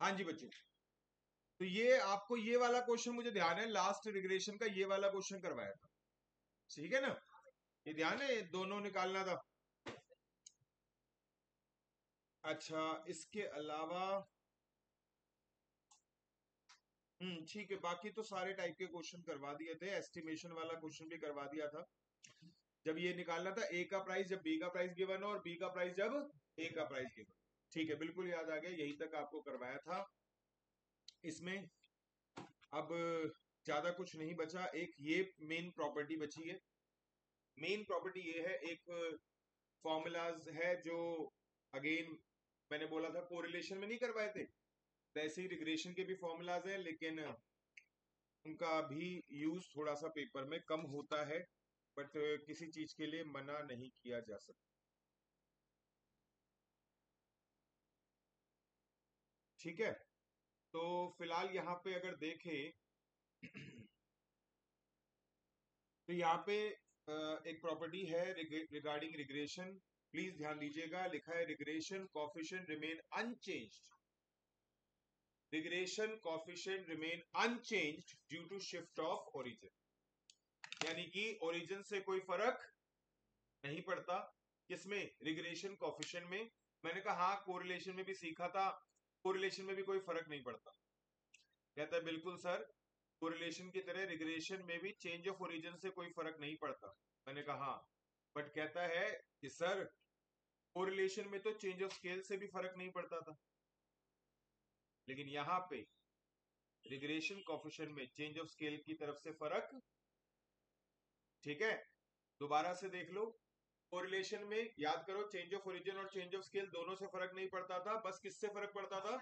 हाँ जी बच्चों, तो ये आपको ये वाला क्वेश्चन मुझे ध्यान है, लास्ट रिग्रेशन का ये वाला क्वेश्चन करवाया था, ठीक है ना? ये ध्यान है, ये दोनों निकालना था। अच्छा, इसके अलावा ठीक है, बाकी तो सारे टाइप के क्वेश्चन करवा दिए थे, एस्टिमेशन वाला क्वेश्चन भी करवा दिया था। जब ये निकालना था ए का प्राइस जब बी का प्राइस गिवन हो और बी का प्राइस जब ए का प्राइस गिवन। ठीक है, बिल्कुल याद आ गया, यही तक आपको करवाया था। इसमें अब ज्यादा कुछ नहीं बचा, एक ये मेन प्रॉपर्टी बची है। मेन प्रॉपर्टी ये है, एक फॉर्मूलाज है जो अगेन मैंने बोला था कोरिलेशन में नहीं करवाए थे, वैसे ही रिग्रेशन के भी फॉर्मूलाज हैं, लेकिन उनका भी यूज थोड़ा सा पेपर में कम होता है, बट किसी चीज के लिए मना नहीं किया जा सकता। ठीक है, तो फिलहाल यहाँ पे अगर देखें तो यहाँ पे एक प्रॉपर्टी है रिगार्डिंग रिग्रेशन, प्लीज ध्यान दीजिएगा, लिखा है regression coefficient remain unchanged, regression coefficient remain unchanged due to shift of origin, यानी कि ओरिजिन से कोई फर्क नहीं पड़ता। किसमें? रिग्रेशन कॉफिशिएंट में। मैंने कहा हाँ, कोरिलेशन में भी सीखा था, कोरिलेशन में भी कोई फर्क नहीं पड़ता। कहता है बिल्कुल सर, कोरिलेशन की तरह रिग्रेशन में भी चेंज ऑफ ओरिजिन से कोई फर्क नहीं पड़ता। मैंने कहा हाँ, बट कहता है कि सर कोरिलेशन में तो चेंज ऑफ स्केल से भी फर्क नहीं पड़ता था, लेकिन यहाँ पे रिग्रेशन कॉफिशिएंट में चेंज ऑफ स्केल की तरफ से फर्क। ठीक है, दोबारा से देख लो, कोरिलेशन में याद करो चेंज ऑफ ओरिजिन और चेंज ऑफ स्केल दोनों से फर्क नहीं पड़ता था, बस किससे फर्क पड़ता था?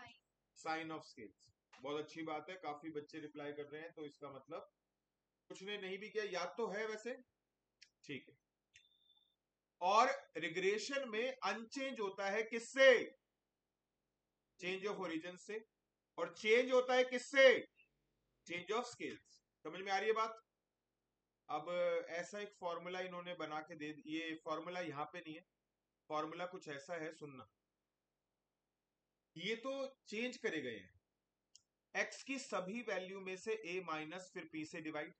Sign of scales. बहुत अच्छी बात है, काफी बच्चे रिप्लाई कर रहे हैं, तो इसका मतलब कुछ ने नहीं भी किया, याद तो है वैसे। ठीक है, और रिग्रेशन में अनचेंज होता है किससे? चेंज ऑफ ओरिजिन से। और चेंज होता है किससे? Change of scales. समझ में आ रही है बात? अब ऐसा एक फॉर्मूला इन्होंने बना के दे, ये फॉर्मूला यहाँ पे नहीं है, फॉर्मूला कुछ ऐसा है, सुनना। ये तो चेंज करे गए हैं, x की सभी वैल्यू में से a माइनस फिर p से डिवाइड,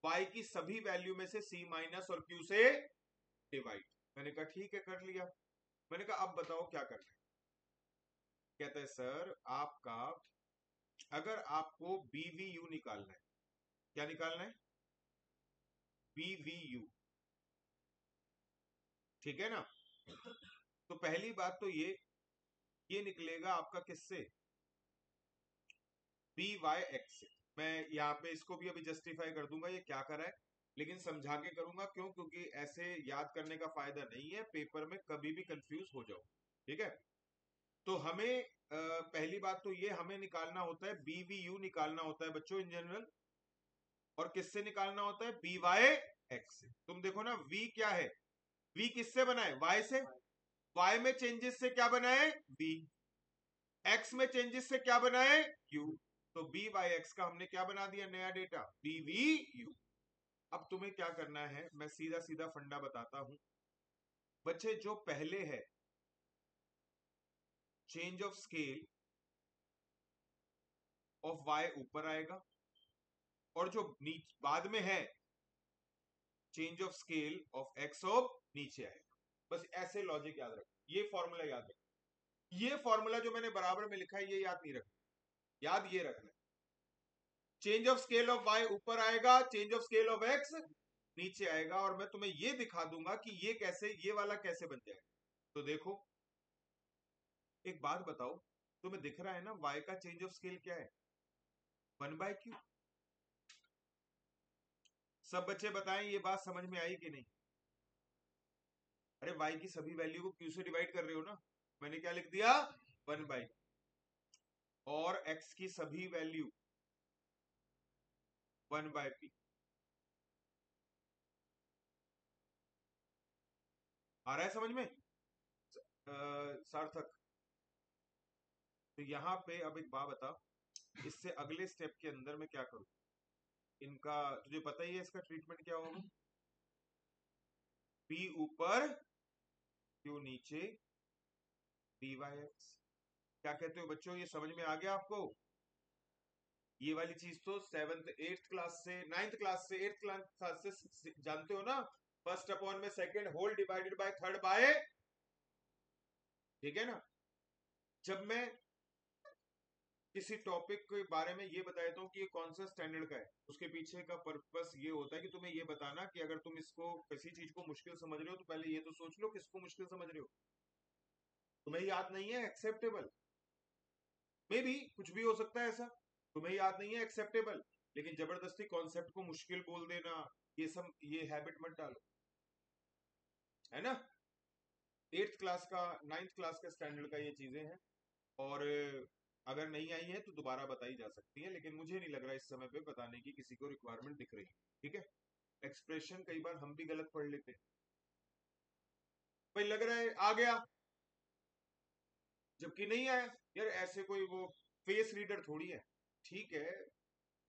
y की सभी वैल्यू में से c माइनस और q से डिवाइड। मैंने कहा ठीक है, कर लिया। मैंने कहा अब बताओ क्या करना है? कहता है सर आपका, अगर आपको BVU निकालना है, क्या निकालना है? BVU, ठीक है ना? तो पहली बात तो ये निकलेगा आपका किससे? BYX से। मैं यहाँ पे इसको भी अभी जस्टिफाई कर दूंगा ये क्या करा है, लेकिन समझा के करूंगा, क्यों? क्योंकि ऐसे याद करने का फायदा नहीं है, पेपर में कभी भी कंफ्यूज हो जाओ। ठीक है, तो हमें पहली बात तो ये हमें निकालना होता है, BVU निकालना होता है बच्चों इन जनरल, और किससे निकालना होता है? BYX से। तुम देखो ना, V क्या है? V किससे बना है? Y से। Y में चेंजेस से क्या बना है? V। X में चेंजेस से क्या बना है? Q। तो BYX का हमने क्या बना दिया नया डेटा? BVU। अब तुम्हें क्या करना है, मैं सीधा सीधा फंडा बताता हूं बच्चे। जो पहले है change of scale of Y ऊपर आएगा, और जो बाद में है change of scale of X of नीचे आएगा। बस ऐसे लॉजिक याद रखो, ये फॉर्मूला याद रखो। ये फॉर्मूला जो मैंने बराबर में लिखा है ये याद नहीं रखना, याद ये रखना, change of scale of Y ऊपर आएगा, change of scale of X नीचे आएगा, और मैं तुम्हें ये दिखा दूंगा कि ये कैसे, ये वाला कैसे बन जाएगा। तो देखो, एक बात बताओ, तुम्हें दिख रहा है ना Y का चेंज ऑफ स्केल क्या है? 1/Q। सब बच्चे बताएं ये बात समझ में आई कि नहीं? अरे Y की सभी वैल्यू को Q से डिवाइड कर रहे हो ना, मैंने क्या लिख दिया? 1/Q। और X की सभी वैल्यू 1/P। आ रहा है समझ में सार्थक? तो यहाँ पे अब एक बात बता, इससे अगले स्टेप के अंदर मैं क्या करूं? इनका तुझे पता ही है इसका ट्रीटमेंट क्या होगा? P ऊपर Q नीचे BYX। क्या कहते हो बच्चों, ये समझ में आ गया आपको? ये वाली चीज तो 7th 8th क्लास से 9th क्लास से 8th क्लास से जानते हो ना, फर्स्ट अपॉन में second whole divided by third by, ठीक है ना। जब मैं किसी टॉपिक के बारे में ये बता देता हूँ कि ये कौन सा स्टैंडर्ड का है, उसके पीछे का पर्पस ये होता है कि तुम्हें ये बताना कि अगर तुम इसको किसी चीज को मुश्किल समझ रहे हो तो पहले ये तो सोच लो किसको मुश्किल समझ रहे हो। तुम्हें याद नहीं है एक्सेप्टेबल, मे भी कुछ भी हो सकता है ऐसा, तुम्हें याद नहीं है एक्सेप्टेबल, लेकिन जबरदस्ती कॉन्सेप्ट को मुश्किल बोल देना, ये सब ये हैबिट मत डालो, है ना। 8th क्लास का 9th क्लास का स्टैंडर्ड का ये चीजें हैं, और अगर नहीं आई है तो दोबारा बताई जा सकती है, लेकिन मुझे नहीं लग रहा इस समय पे बताने की किसी को रिक्वायरमेंट दिख रही है, ठीक है। एक्सप्रेशन कई बार हम भी गलत पढ़ लेते हैं, भाई लग रहा है आ गया जबकि नहीं आया। यार ऐसे कोई वो फेस रीडर थोड़ी है, ठीक है,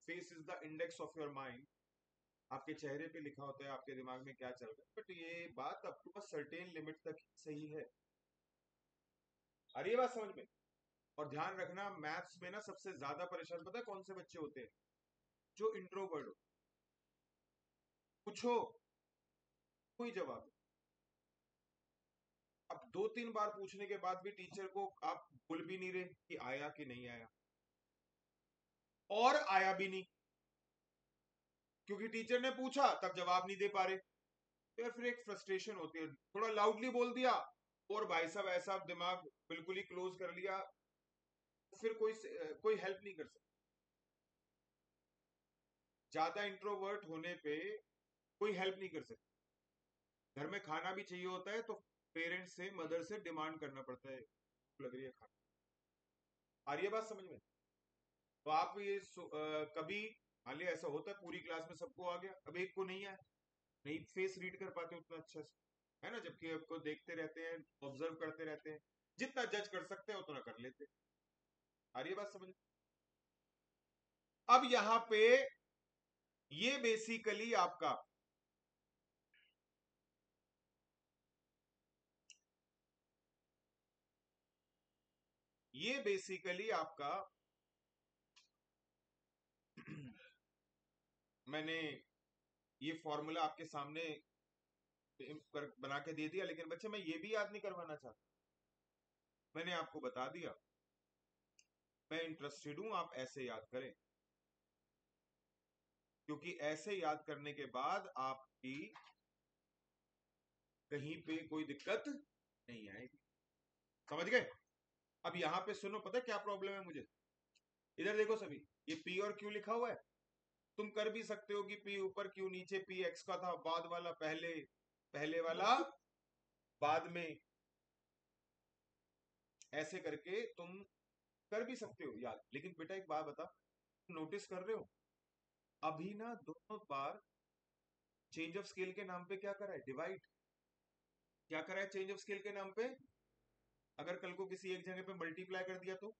face is the index of your mind, आपके चेहरे पे लिखा होता है आपके दिमाग में क्या चल रहा है, बट ये बात up to a certain limit तक सही है। अरे ये बात समझ में। और ध्यान रखना मैथ्स में ना सबसे ज्यादा परेशान पता है कौन से बच्चे होते हैं? जो इंट्रोवर्ट हो। पूछो कोई जवाब, अब 2-3 बार पूछने के बाद भी टीचर को आप बोल भी नहीं रहे कि आया कि नहीं आया, और आया भी नहीं क्योंकि टीचर ने पूछा तब जवाब नहीं दे पा रहे, तो फिर एक फ्रस्ट्रेशन होती है। थोड़ा लाउडली बोल दिया और भाई साहब ऐसा दिमाग बिल्कुल ही क्लोज कर लिया, फिर कोई हेल्प नहीं कर सकता। ज्यादा इंट्रोवर्ट होने पे कोई हेल्प नहीं कर सकता। घर में खाना भी चाहिए होता है तो पेरेंट्स से मदर से डिमांड करना पड़ता है, लग रही है खाना। आ रही है बात समझ में? तो आप ये कभी मान लिया ऐसा होता है पूरी क्लास में सबको आ गया, अब एक को नहीं आया, नहीं फेस रीड कर पाते उतना अच्छा से, है ना, जबकि आपको देखते रहते हैं, ऑब्जर्व करते रहते हैं, जितना जज कर सकते हैं उतना कर लेते हैं। आ रही है बात समझ में? अब यहां पे ये बेसिकली आपका ये बेसिकली आपका मैंने ये फॉर्मूला आपके सामने बना के दे दिया, लेकिन बच्चे मैं ये भी याद नहीं करवाना चाहता, मैंने आपको बता दिया, मैं इंटरेस्टेड हूं आप ऐसे याद करें, क्योंकि ऐसे याद करने के बाद आपकी कहीं पे कोई दिक्कत नहीं आएगी। समझ गए? अब यहां पे सुनो, पता क्या प्रॉब्लम है मुझे, इधर देखो सभी, ये पी और क्यू लिखा हुआ है, तुम कर भी सकते हो कि पी ऊपर क्यू नीचे, पी एक्स का था बाद वाला पहले, पहले वाला बाद में, ऐसे करके तुम कर भी सकते हो याद। लेकिन बेटा एक बात बता, तुम नोटिस कर रहे हो अभी ना दोनों बार चेंज ऑफ स्केल के नाम पे क्या करा है? डिवाइड। क्या करा है चेंज ऑफ स्केल के नाम पे? अगर कल को किसी एक जगह पे मल्टीप्लाई कर दिया तो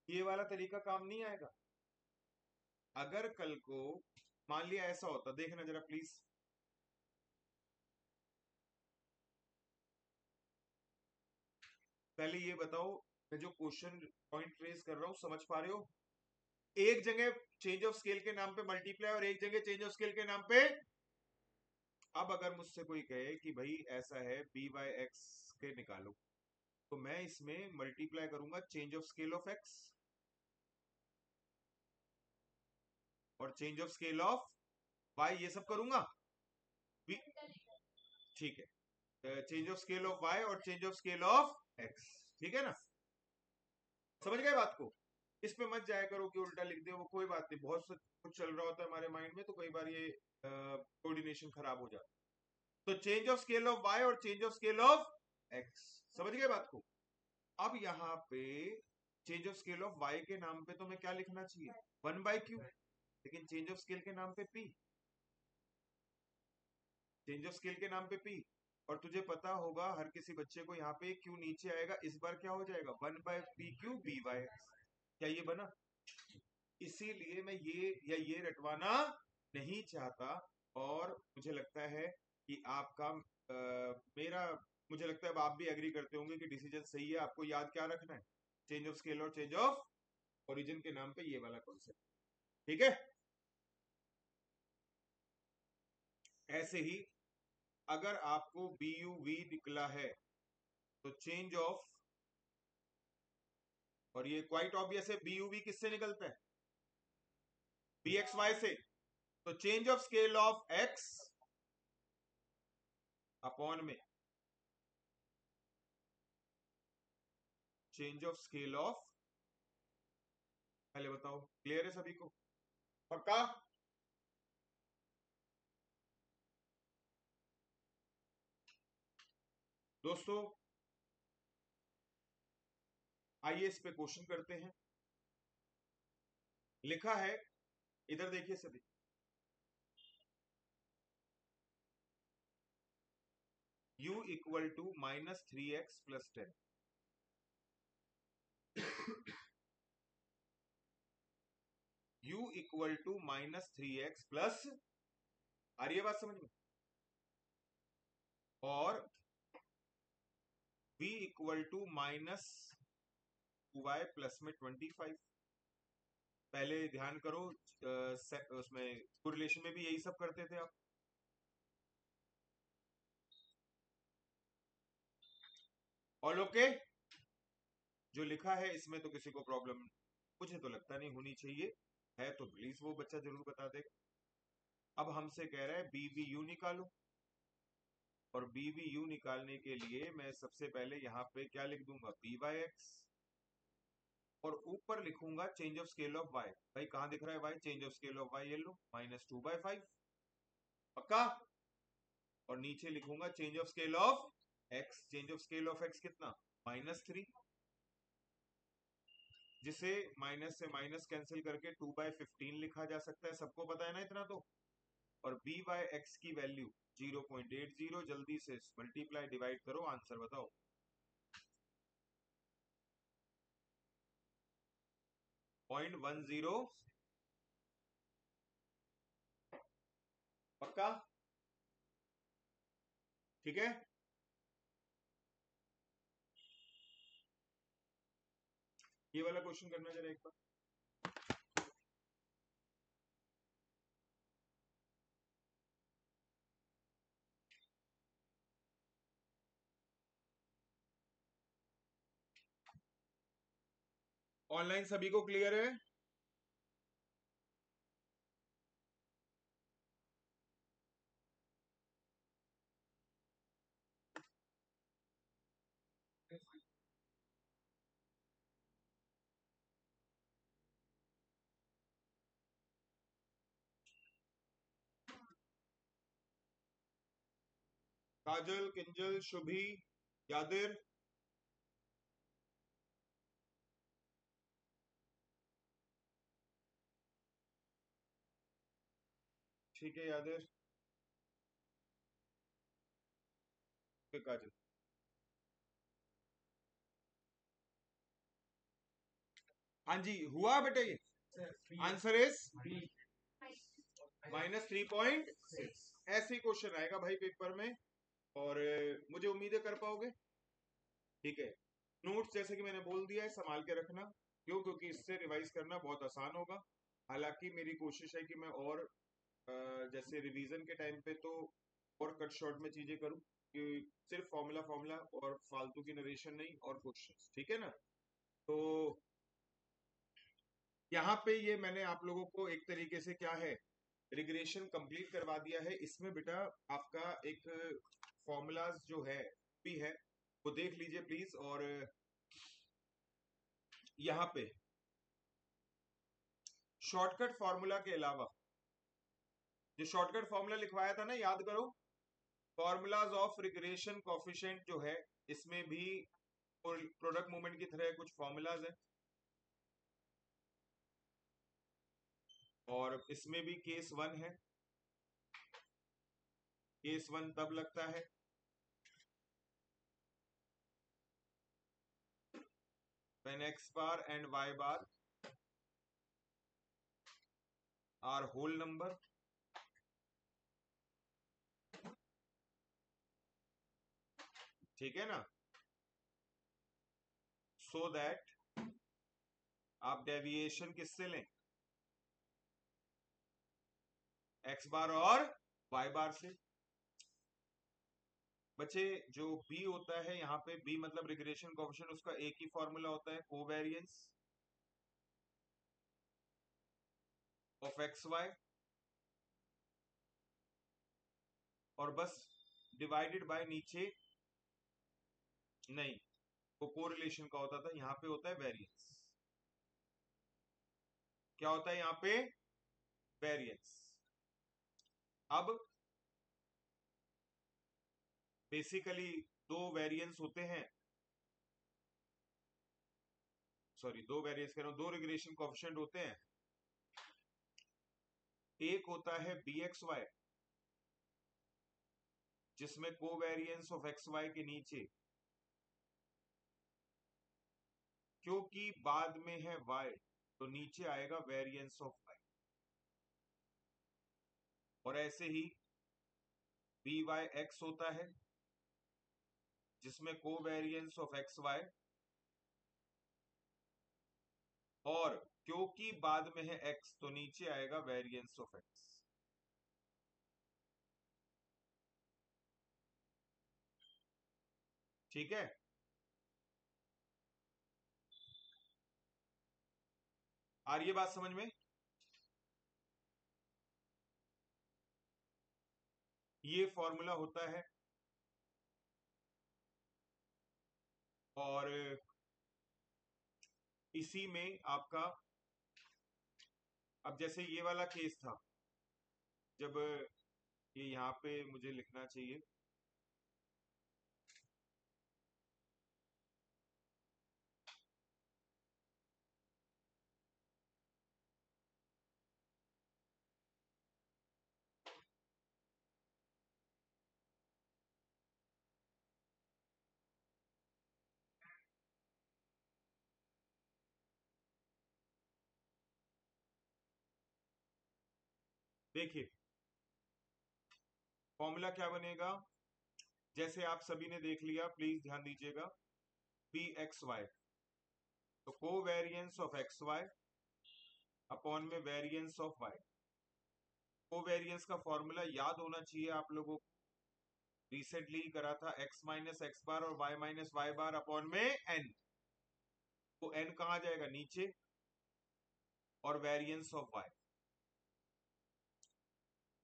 ये वाला तरीका काम नहीं आएगा। अगर कल को मान लिया ऐसा होता, देखना जरा प्लीज, पहले ये बताओ, मैं जो क्वेश्चन पॉइंट रेज कर रहा हूं समझ पा रहे हो? एक जगह चेंज ऑफ स्केल के नाम पे मल्टीप्लाई और एक जगह चेंज ऑफ स्केल के नाम पे। अब अगर मुझसे कोई कहे कि भाई ऐसा है बी बाय एक्स के निकालो, तो मैं इसमें मल्टीप्लाई करूंगा change of scale of X और change of scale of Y, ये सब करूंगा, ठीक है, change of scale of Y और change of scale of X, ठीक है ना। समझ गए बात को? इस पे मत जाया करो कि उल्टा लिख दे, वो कोई बात नहीं, बहुत कुछ चल रहा होता है हमारे माइंड में तो कई बार ये कोऑर्डिनेशन खराब हो जाता है। तो change of scale of Y और change of scale of X, समझ गए बात को? अब यहाँ पे change of scale of Y के नाम पे तो मैं क्या लिखना चाहिए? 1/q, लेकिन चेंज ऑफ स्केल के नाम पे p, चेंज ऑफ स्केल के नाम पे p, और तुझे पता होगा हर किसी बच्चे को यहाँ पे क्यू नीचे आएगा, इस बार क्या हो जाएगा? 1/pq by x, क्या ये बना? इसीलिए मैं ये रटवाना नहीं चाहता, और मुझे लगता है कि आपका मेरा मुझे लगता है अब आप भी एग्री करते होंगे कि डिसीजन सही है। आपको याद क्या रखना है, चेंज ऑफ स्केल और चेंज ऑफ ओरिजिन के नाम पे ये वाला कॉन्सेप्ट, ठीक है। ऐसे ही अगर आपको BUV निकला है तो चेंज ऑफ, और ये क्वाइट ऑब्वियस है, BUV किससे निकलता है, BXY से, तो change of scale of X upon में चेंज ऑफ स्केल ऑफ, पहले बताओ क्लियर है सभी को, पक्का। दोस्तों आइए इस पे क्वेश्चन करते हैं। लिखा है, इधर देखिए सभी, u equal to -3x + 10, u equal to -3x plus, आ रही है बात समझ में, और v equal to -2y plus में 25। पहले ध्यान करो, उसमें कोरिलेशन में भी यही सब करते थे आप। ऑल ओके, जो लिखा है इसमें तो किसी को प्रॉब्लम मुझे तो लगता नहीं होनी चाहिए, है तो प्लीज वो बच्चा जरूर बता देगा। अब हमसे कह रहा है BVU निकालो, और BVU निकालने के लिए मैं सबसे पहले यहाँ पे क्या लिख दूंगा, B/X, और ऊपर लिखूंगा change of scale of y। भाई कहां दिख रहा है y, change of scale of y ये लो, -2/5, पक्का। और नीचे लिखूंगा change of scale of x, change of scale of x कितना, -3, जिसे माइनस से माइनस कैंसिल करके 2/15 लिखा जा सकता है, सबको पता है ना इतना तो। और B/X की वैल्यू 0.80, जल्दी से मल्टीप्लाई डिवाइड करो, आंसर बताओ। .10, पक्का, ठीक है। ये वाला क्वेश्चन करना जरा एक बार। ऑनलाइन सभी को क्लियर है? काजल, किंजल, शुभी, यादिर, ठीक है यादिर, काजल, हाँ जी हुआ बेटे, ये आंसर इज -3.6। ऐसे ही क्वेश्चन आएगा भाई पेपर में, और मुझे उम्मीद है कर पाओगे, ठीक है। नोट्स जैसे कि मैंने बोल दिया है संभाल के रखना, क्यों, क्योंकि इससे रिवाइज करना बहुत आसान होगा। हालांकि मेरी कोशिश है कि मैं और जैसे रिवीजन के टाइम पे तो और कट शॉर्ट में चीजें करूं, कि सिर्फ फॉर्मूला फॉर्मूला और फालतू की नरेशन नहीं, और क्वेश्चंस, ठीक है ना। तो यहाँ पे ये मैंने आप लोगों को एक तरीके से क्या है, रिग्रेशन कंप्लीट करवा दिया है। इसमें बेटा आपका एक फॉर्मूलाज जो है भी है, वो देख लीजिए प्लीज। और यहाँ पे शॉर्टकट फॉर्मूला के अलावा जो शॉर्टकट फॉर्मूला लिखवाया था ना, याद करो, फॉर्मूलाज ऑफ रिग्रेशन कोफिशिएंट जो है, इसमें भी प्रोडक्ट मूवमेंट की तरह कुछ फॉर्मूलाज है, और इसमें भी केस 1 है। केस 1 तब लगता है when x bar and y bar are whole number ठीक है ना, सो दैट आप डेविएशन किससे लें, एक्स बार और वाई बार से। बच्चे जो बी होता है यहाँ पे, बी मतलब रिग्रेशन कोएफिशिएंट, उसका एक ही फॉर्मूला होता है, कोवेरिएंस ऑफ एक्स वाई, और बस डिवाइडेड बाय नीचे नहीं, वो कोरिलेशन का होता था, यहाँ पे होता है वेरिएंस। क्या होता है यहाँ पे, वेरिएंस। अब बेसिकली दो वेरिएंस होते हैं, सॉरी दो वेरिएंस कह रहा हूं, दो रिग्रेशन कोएफिशिएंट होते हैं। एक होता है बी एक्स वाई, जिसमें कोवेरिएंस ऑफ एक्स वाई के नीचे क्योंकि बाद में है y, तो नीचे आएगा वेरिएंस ऑफ y। और ऐसे ही बी वाई एक्स होता है, जिसमें कोवेरिएंस ऑफ एक्स वाई, और क्योंकि बाद में है x, तो नीचे आएगा वेरिएंस ऑफ x। ठीक है, आ रही है बात समझ में। ये फॉर्मूला होता है, और इसी में आपका, अब जैसे ये वाला केस था, जब ये यहां पे मुझे लिखना चाहिए, देखिए फॉर्मूला क्या बनेगा, जैसे आप सभी ने देख लिया, प्लीज ध्यान दीजिएगा, पी एक्स वाई, तो covariance of X Y upon में वेरिएंस ऑफ वाई। कोवेरिएंस का फॉर्मूला याद होना चाहिए आप लोगों को, रिसेंटली करा था, एक्स माइनस एक्स बार और Y minus Y bar upon में एन, तो एन कहा जाएगा नीचे, और वेरिएंस ऑफ वाई,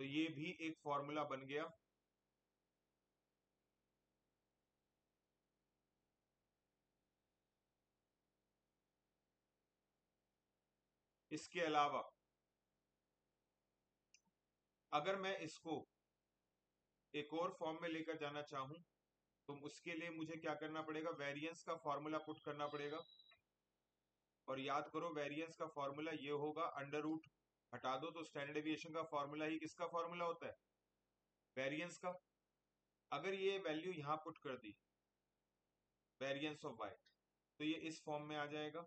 तो ये भी एक फॉर्मूला बन गया। इसके अलावा अगर मैं इसको एक और फॉर्म में लेकर जाना चाहूं, तो उसके लिए मुझे क्या करना पड़ेगा, वेरिएंस का फॉर्मूला पुट करना पड़ेगा। और याद करो वेरिएंस का फॉर्मूला ये होगा, अंडर रूट हटा दो तो स्टैंडर्ड डेविएशन का फॉर्मूला ही किसका फॉर्मूला होता है, वेरिएंस का। अगर ये वैल्यू यहां पुट कर दी, वेरिएंस ऑफ वाई, तो ये इस फॉर्म में आ जाएगा।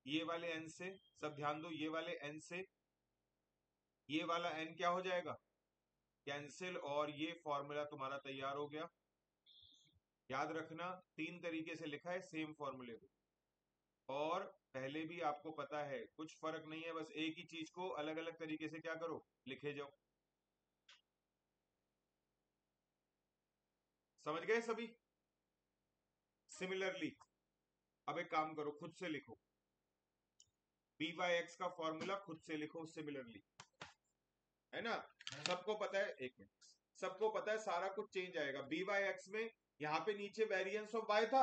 ये वाले एन से, सब ध्यान दो, ये वाले एन से ये वाला एन क्या हो जाएगा, कैंसिल, और ये फॉर्मूला तुम्हारा तैयार हो गया। याद रखना तीन तरीके से लिखा है सेम फॉर्मूले को, और पहले भी आपको पता है कुछ फर्क नहीं है, बस एक ही चीज को अलग अलग तरीके से क्या करो, लिखे जाओ। समझ गए सभी। सिमिलरली अब एक काम करो, खुद से लिखो, बी वाई एक्स का फॉर्मूला खुद से लिखो सिमिलरली, है ना। सबको पता है, एक मिनट, सबको पता है सारा कुछ चेंज आएगा। बी वाई एक्स में यहाँ पे नीचे वेरिएंस ऑफ वाई था,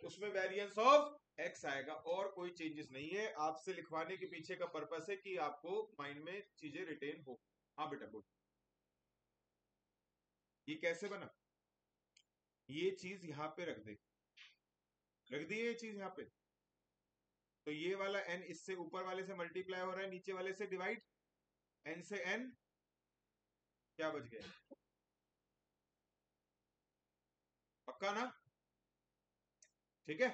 उसमें वेरिएंस ऑफ एक्स आएगा, और कोई चेंजेस नहीं है। आपसे लिखवाने के पीछे का पर्पस है कि आपको माइंड में चीजें रिटेन हो। हाँ बेटा बोल, ये कैसे बना, ये चीज यहाँ पे रख दे, रख दी ये चीज यहाँ पे, तो ये वाला एन इससे ऊपर वाले से मल्टीप्लाई हो रहा है, नीचे वाले से डिवाइड, एन से एन क्या बच गया, पक्का ना, ठीक है।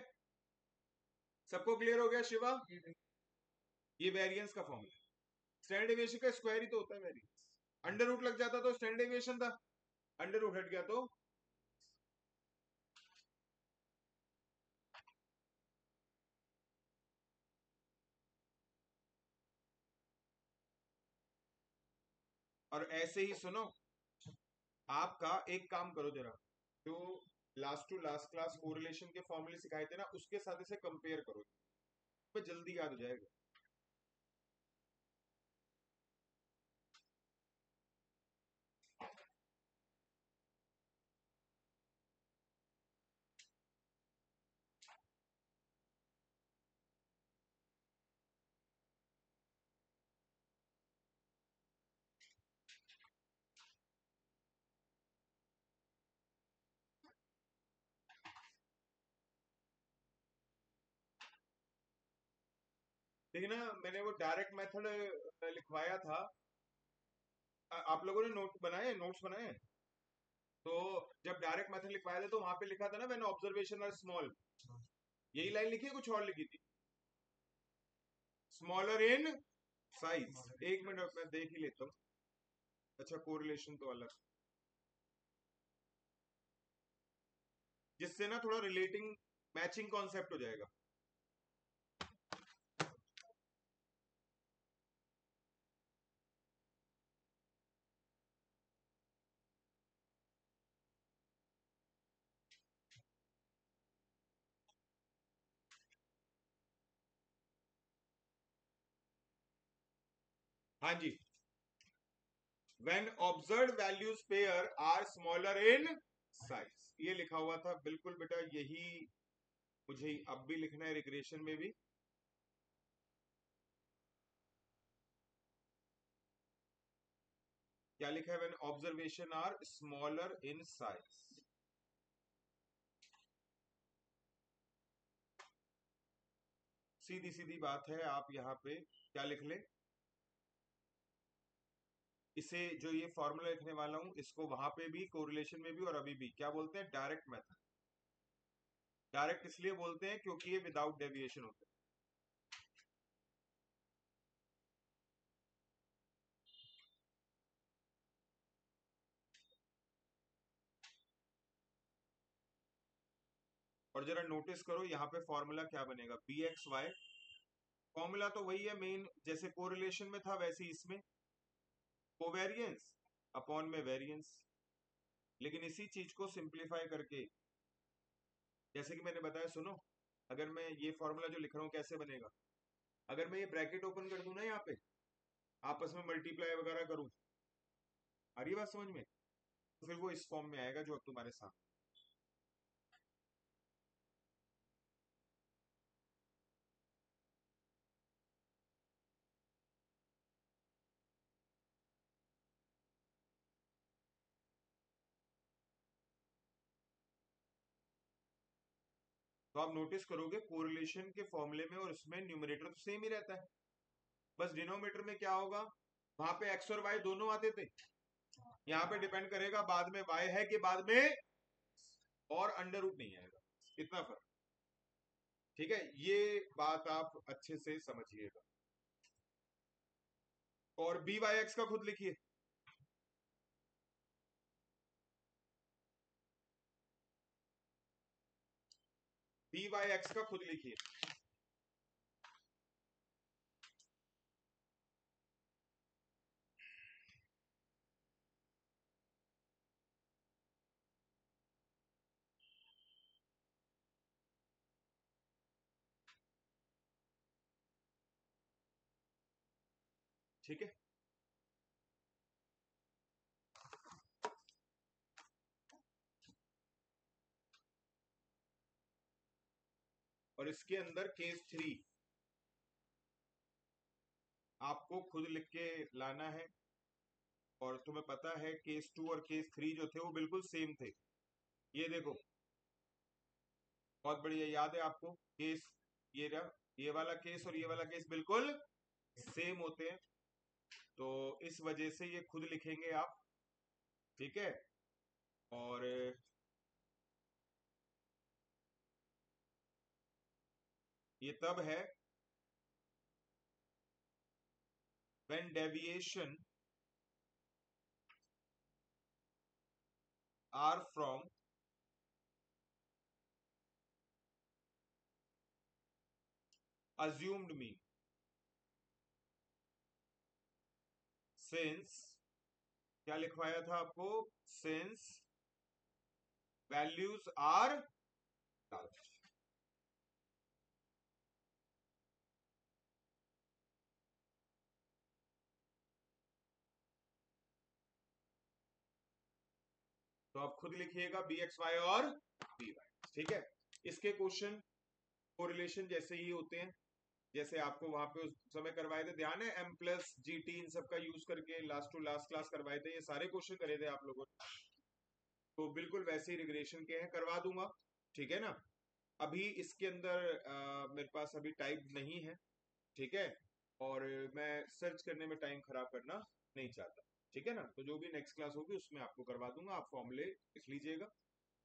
सबको क्लियर हो गया शिवा। ये वेरिएंस का फॉर्मूला है। स्टैंडर्ड डेविएशन का स्क्वायर ही तो होता है वेरिएंस। अंडर रूट लग जाता तो स्टैंडर्ड डेविएशन था, अंडर रूट हट गया तो और ऐसे ही सुनो, आपका एक काम करो जरा, जो last to last class correlation के फॉर्मूले सिखाए थे ना, उसके साथ इसे कंपेयर करो, तो जल्दी याद हो जाएगा। देखिए ना, मैंने वो डायरेक्ट मेथड लिखवाया था, आप लोगों ने नोट बनाए, नोट्स बनाए? तो जब डायरेक्ट मेथड लिखवाया था तो वहां पे लिखा था ना, व्हेन ऑब्जर्वेशन आर स्मॉल, यही लाइन लिखी है, कुछ और लिखी थी? Smaller in size. एक मिनट मैं देख ही लेता हूँ। अच्छा, कोरिलेशन तो अलग, जिससे ना थोड़ा रिलेटिंग मैचिंग कॉन्सेप्ट हो जाएगा। हाँ जी, when observed values pair are smaller in size, ये लिखा हुआ था बिल्कुल बेटा, यही मुझे अब भी लिखना है रिग्रेशन में भी। क्या लिखा है? When observation are smaller in size. सीधी सीधी बात है, आप यहाँ पे क्या लिख ले, इसे जो ये फॉर्मूला लिखने वाला हूं, इसको वहां पे भी, कोरिलेशन में भी और अभी भी क्या बोलते हैं? Direct method. डायरेक्ट इसलिए बोलते हैं क्योंकि ये विदाउट डेविएशन होता है। और जरा नोटिस करो यहाँ पे फॉर्मूला क्या बनेगा, बी एक्स वाई। फॉर्मूला तो वही है मेन, जैसे कोरिलेशन में था वैसे ही इसमें, कोवेरियंस अपॉन में वेरिएंस। लेकिन इसी चीज को सिंप्लीफाई करके, जैसे कि मैंने बताया, सुनो, अगर मैं ये फॉर्मूला जो लिख रहा हूँ कैसे बनेगा, अगर मैं ये ब्रैकेट ओपन कर दूं ना यहाँ पे, आपस में मल्टीप्लाई वगैरह करूं, आ रही बात समझ में? तो फिर वो इस फॉर्म में आएगा जो अब तुम्हारे सामने। तो आप नोटिस करोगे कोरिलेशन के फॉर्मूले में और उसमें न्यूमरेटर तो सेम ही रहता है, बस डिनोमिनेटर में क्या होगा, वहां पे एक्स और वाई दोनों आते थे, यहाँ पे डिपेंड करेगा बाद में वाई है कि बाद में, और अंडर रूट नहीं आएगा, इतना फर्क। ठीक है, ये बात आप अच्छे से समझिएगा। और बी वाई एक्स का खुद लिखिए, बी वाई एक्स का खुद लिखिए। ठीक है, और इसके अंदर केस 3 आपको खुद लिख के लाना है। और तुम्हें पता है केस 2 और केस 3 जो थे वो बिल्कुल सेम थे। ये देखो, बहुत बढ़िया, याद है आपको केस, ये रहा, ये वाला केस और ये वाला केस बिल्कुल सेम होते हैं, तो इस वजह से ये खुद लिखेंगे आप। ठीक है, और ये तब है when deviation are from assumed mean, since क्या लिखवाया था आपको, since values are large। तो आप खुद लिखिएगा बी एक्स वाई और बी वाई, ठीक है। इसके क्वेश्चन कोरिलेशन जैसे ही होते हैं जैसे आपको वहां पे उस समय करवाए थे, ध्यान है, एम प्लस जी टी इन सबका यूज करके लास्ट टू लास्ट क्लास करवाए थे, ये सारे क्वेश्चन करे थे आप लोगों ने, तो बिल्कुल वैसे ही रिग्रेशन के हैं, करवा दूंगा, ठीक है ना। अभी इसके अंदर मेरे पास अभी टाइप नहीं है, ठीक है, और मैं सर्च करने में टाइम खराब करना नहीं चाहता, ठीक है ना। तो जो भी नेक्स्ट क्लास होगी उसमें आपको करवा दूंगा, आप फॉर्मूले लिख लीजिएगा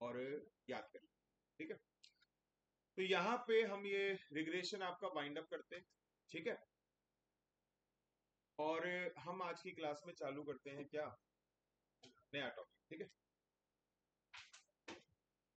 और याद कर लीजिएगा, ठीक है। तो यहाँ पे हम ये रिग्रेशन आपका वाइंड अप करते हैं, ठीक है, और हम आज की क्लास में चालू करते हैं क्या, नया टॉपिक, ठीक है।